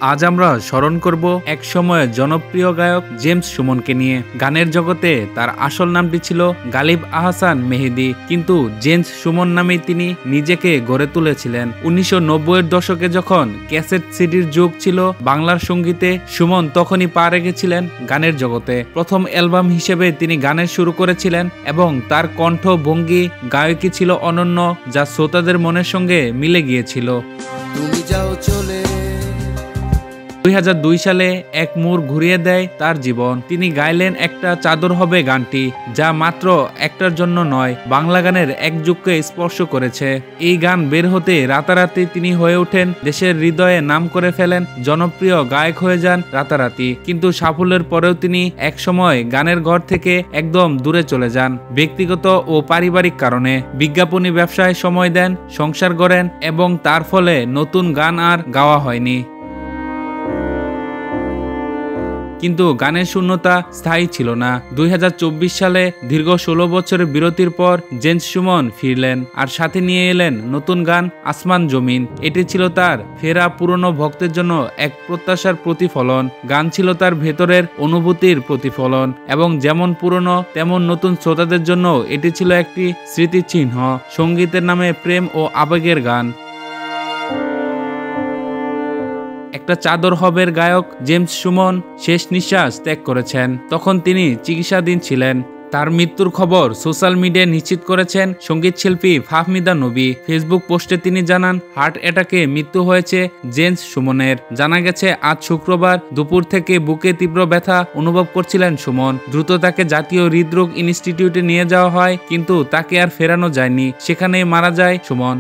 আজ আমরা স্মরণ করব এক সময়ের জনপ্রিয় গায়ক জেমস সুমনকে নিয়ে। গানের জগতে তার আসল নামটি ছিল গালিব আহসান মেহেদী, কিন্তু জেমস সুমন নামেই তিনি নিজেকে গড়ে তুলেছিলেন। 1990-এর দশকে যখন ক্যাসেট সিডির যুগ ছিল বাংলার সঙ্গীতে, সুমন তখনই পা রেখেছিলেন গানের জগতে। প্রথম অ্যালবাম হিসেবে তিনি গানের শুরু করেছিলেন এবং তার কণ্ঠ ভঙ্গি গায়কী ছিল অনন্য, যা শ্রোতাদের মনের সঙ্গে মিলে গিয়েছিল। তুমি যাও চলে 2002 সালে এক মোড় ঘুরিয়ে দেয় তার জীবন। তিনি গাইলেন একটা চাদর হবে গানটি, যা মাত্র একটার জন্য নয়, বাংলা গানের এক যুগকে স্পর্শ করেছে। এই গান বের হতে রাতারাতি তিনি হয়ে ওঠেন দেশের হৃদয়ে নাম করে ফেলেন, জনপ্রিয় গায়ক হয়ে যান রাতারাতি। কিন্তু সাফল্যের পরেও তিনি এক সময় গানের ঘর থেকে একদম দূরে চলে যান ব্যক্তিগত ও পারিবারিক কারণে। বিজ্ঞাপনী ব্যবসায় সময় দেন, সংসার গড়েন এবং তার ফলে নতুন গান আর গাওয়া হয়নি। কিন্তু গানের শূন্যতা স্থায়ী ছিল না। 2024 সালে দীর্ঘ 16 বছরের বিরতির পর জেমস সুমন ফিরলেন, আর সাথে নিয়ে এলেন নতুন গান আসমান জমিন। এটি ছিল তার ফেরা পুরনো ভক্তের জন্য এক প্রত্যাশার প্রতিফলন। গান ছিল তার ভেতরের অনুভূতির প্রতিফলন, এবং যেমন পুরনো তেমন নতুন শ্রোতাদের জন্য এটি ছিল একটি স্মৃতিচিহ্ন, সঙ্গীতের নামে প্রেম ও আবেগের গান। একটা চাদর হবের গায়ক জেমস সুমন শেষ নিঃশ্বাস ত্যাগ করেছেন। তখন তিনি চিকিৎসাধীন ছিলেন। তার মৃত্যুর খবর সোশ্যাল মিডিয়ায় নিশ্চিত করেছেন সঙ্গীত শিল্পী ফাহমিদা নবী। ফেসবুক পোস্টে তিনি জানান, হার্ট অ্যাটাকে মৃত্যু হয়েছে জেমস সুমনের। জানা গেছে আজ শুক্রবার দুপুর থেকে বুকে তীব্র ব্যথা অনুভব করছিলেন সুমন। দ্রুত তাকে জাতীয় হৃদরোগ ইনস্টিটিউটে নিয়ে যাওয়া হয়, কিন্তু তাকে আর ফেরানো যায়নি। সেখানেই মারা যায় সুমন।